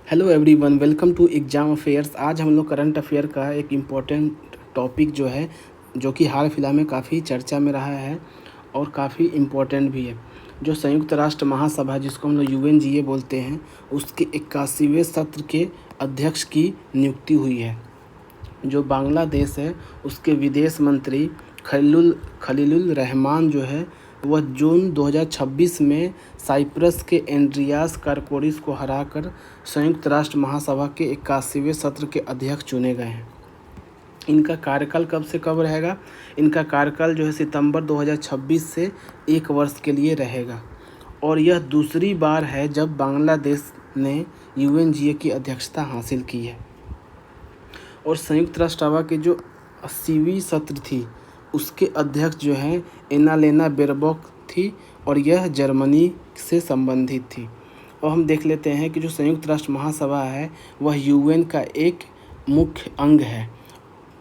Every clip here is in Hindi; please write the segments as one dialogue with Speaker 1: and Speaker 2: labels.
Speaker 1: Hello everyone, welcome to exam affairs. आज हम लोग करंट अफेयर का एक इम्पोर्टेंट टॉपिक जो कि हाल फिलहाल में काफ़ी चर्चा में रहा है और काफ़ी इम्पोर्टेंट भी है। जो संयुक्त राष्ट्र महासभा जिसको हम लोग यूएनजीए बोलते हैं, उसके 81वें सत्र के अध्यक्ष की नियुक्ति हुई है। जो बांग्लादेश है उसके विदेश मंत्री खलीलुल रहमान जो है वह जून 2026 में साइप्रस के एंड्रियास कारकोरिस को हराकर संयुक्त राष्ट्र महासभा के 81वें सत्र के अध्यक्ष चुने गए हैं। इनका कार्यकाल कब से कब रहेगा? इनका कार्यकाल जो है सितंबर 2026 से 1 वर्ष के लिए रहेगा और यह दूसरी बार है जब बांग्लादेश ने यूएनजीए की अध्यक्षता हासिल की है। और संयुक्त राष्ट्र सभा के जो 80वीं सत्र थी उसके अध्यक्ष जो हैं एनालेना बेरबॉक थी और यह जर्मनी से संबंधित थी। और हम देख लेते हैं कि जो संयुक्त राष्ट्र महासभा है वह यूएन का एक मुख्य अंग है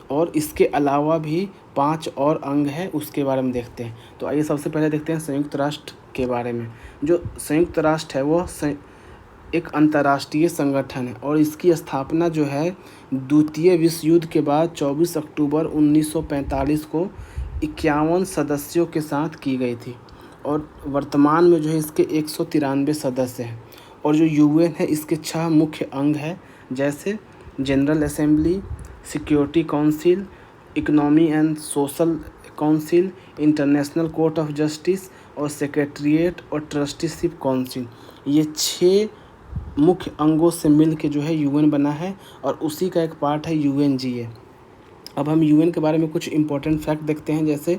Speaker 1: और इसके अलावा भी 5 और अंग हैं, उसके बारे में देखते हैं। तो आइए सबसे पहले देखते हैं संयुक्त राष्ट्र के बारे में। जो संयुक्त राष्ट्र है वह एक अंतर्राष्ट्रीय संगठन है और इसकी स्थापना जो है द्वितीय विश्व युद्ध के बाद 24 अक्टूबर 1945 को 51 सदस्यों के साथ की गई थी और वर्तमान में जो है इसके 193 सदस्य हैं। और जो यूएन है इसके 6 मुख्य अंग हैं, जैसे general assembly, security council, economy and social council, international court of justice और सेक्रेटरीट और ट्रस्टीशिप काउंसिल। ये 6 मुख्य अंगों से मिल के जो है यूएन बना है और उसी का एक पार्ट है यूएनजीए। अब हम यूएन के बारे में कुछ इम्पोर्टेंट फैक्ट देखते हैं, जैसे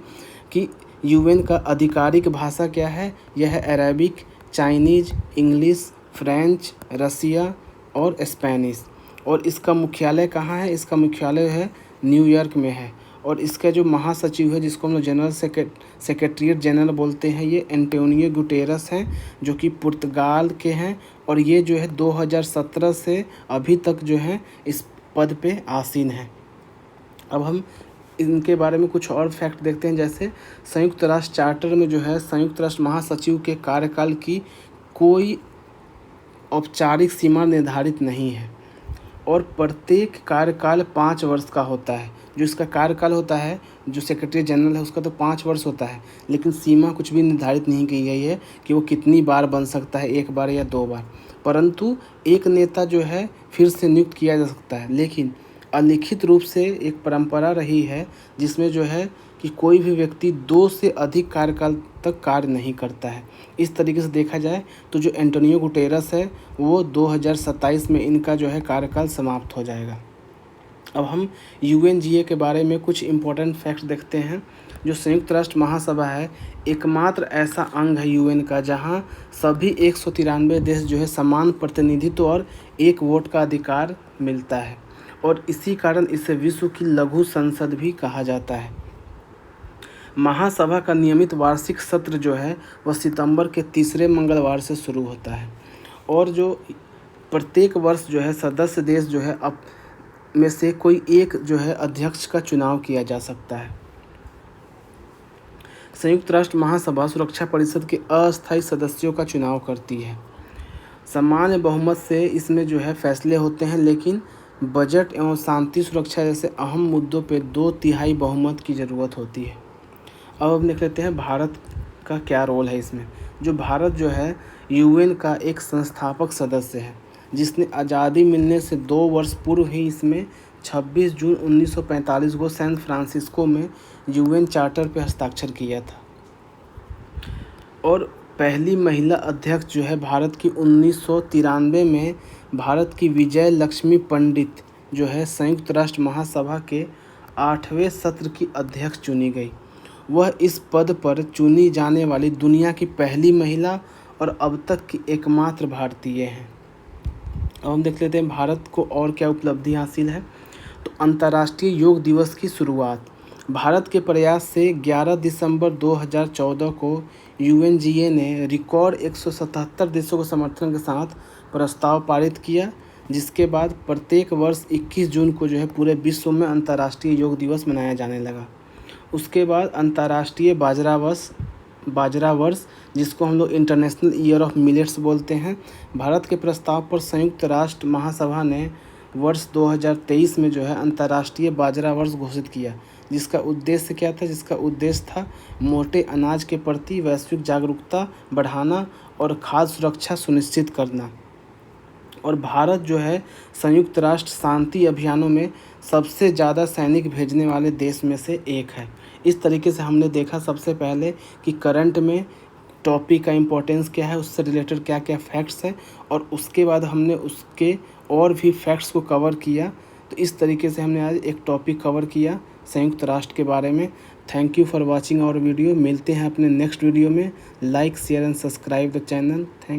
Speaker 1: कि यूएन का आधिकारिक भाषा क्या है। यह है अरेबिक, चाइनीज़, इंग्लिश, फ्रेंच, रसिया और स्पेनिश। और इसका मुख्यालय कहाँ है? इसका मुख्यालय है न्यूयॉर्क में है। और इसका जो महासचिव है जिसको हम लोग जनरल सेक्रेटरीट जनरल बोलते हैं, ये एंटोनियो गुटेरस हैं जो कि पुर्तगाल के हैं और ये जो है 2017 से अभी तक जो है इस पद पे आसीन है। अब हम इनके बारे में कुछ और फैक्ट देखते हैं, जैसे संयुक्त राष्ट्र चार्टर में जो है संयुक्त राष्ट्र महासचिव के कार्यकाल की कोई औपचारिक सीमा निर्धारित नहीं है और प्रत्येक कार्यकाल 5 वर्ष का होता है। जो इसका कार्यकाल होता है, जो सेक्रेटरी जनरल है उसका तो 5 वर्ष होता है, लेकिन सीमा कुछ भी निर्धारित नहीं की गई है कि वो कितनी बार बन सकता है, 1 बार या 2 बार। परंतु एक नेता जो है फिर से नियुक्त किया जा सकता है, लेकिन अलिखित रूप से एक परंपरा रही है जिसमें जो है कि कोई भी व्यक्ति 2 से अधिक कार्यकाल तक कार्य नहीं करता है। इस तरीके से देखा जाए तो जो एंटोनियो गुटेरस है वो 2027 में इनका जो है कार्यकाल समाप्त हो जाएगा। अब हम यूएनजीए के बारे में कुछ इम्पोर्टेंट फैक्ट्स देखते हैं। जो संयुक्त राष्ट्र महासभा है एकमात्र ऐसा अंग है यूएन का जहां सभी 193 देश जो है समान प्रतिनिधित्व और एक वोट का अधिकार मिलता है और इसी कारण इसे विश्व की लघु संसद भी कहा जाता है। महासभा का नियमित वार्षिक सत्र जो है वह सितंबर के तीसरे मंगलवार से शुरू होता है और जो प्रत्येक वर्ष जो है सदस्य देश जो है अब में से कोई एक जो है अध्यक्ष का चुनाव किया जा सकता है। संयुक्त राष्ट्र महासभा सुरक्षा परिषद के अस्थायी सदस्यों का चुनाव करती है। सामान्य बहुमत से इसमें जो है फैसले होते हैं, लेकिन बजट एवं शांति सुरक्षा जैसे अहम मुद्दों पर 2/3 बहुमत की ज़रूरत होती है। अब हम देख लेते हैं भारत का क्या रोल है इसमें। जो भारत जो है यूएन का एक संस्थापक सदस्य है जिसने आज़ादी मिलने से 2 वर्ष पूर्व ही इसमें 26 जून 1945 को सैन फ्रांसिस्को में यूएन चार्टर पर हस्ताक्षर किया था। और पहली महिला अध्यक्ष जो है भारत की 1993 में भारत की विजय लक्ष्मी पंडित जो है संयुक्त राष्ट्र महासभा के 8वें सत्र की अध्यक्ष चुनी गई। वह इस पद पर चुनी जाने वाली दुनिया की पहली महिला और अब तक की एकमात्र भारतीय हैं। अब हम देख लेते हैं भारत को और क्या उपलब्धि हासिल है। तो अंतर्राष्ट्रीय योग दिवस की शुरुआत भारत के प्रयास से 11 दिसंबर 2014 को यूएनजीए ने रिकॉर्ड 177 देशों के समर्थन के साथ प्रस्ताव पारित किया, जिसके बाद प्रत्येक वर्ष 21 जून को जो है पूरे विश्व में अंतर्राष्ट्रीय योग दिवस मनाया जाने लगा। उसके बाद अंतर्राष्ट्रीय बाजरा बाजरा वर्ष, जिसको हम लोग इंटरनेशनल ईयर ऑफ मिलेट्स बोलते हैं। भारत के प्रस्ताव पर संयुक्त राष्ट्र महासभा ने वर्ष 2023 में जो है अंतर्राष्ट्रीय बाजरा वर्ष घोषित किया, जिसका उद्देश्य क्या था? जिसका उद्देश्य था मोटे अनाज के प्रति वैश्विक जागरूकता बढ़ाना और खाद्य सुरक्षा सुनिश्चित करना। और भारत जो है संयुक्त राष्ट्र शांति अभियानों में सबसे ज़्यादा सैनिक भेजने वाले देश में से एक है। इस तरीके से हमने देखा सबसे पहले कि करंट में टॉपिक का इम्पोर्टेंस क्या है, उससे रिलेटेड क्या क्या फैक्ट्स हैं, और उसके बाद हमने उसके और भी फैक्ट्स को कवर किया। तो इस तरीके से हमने आज एक टॉपिक कवर किया संयुक्त राष्ट्र के बारे में। Thank you for watching our video. मिलते हैं अपने नेक्स्ट वीडियो में। Like share and subscribe the channel. Thank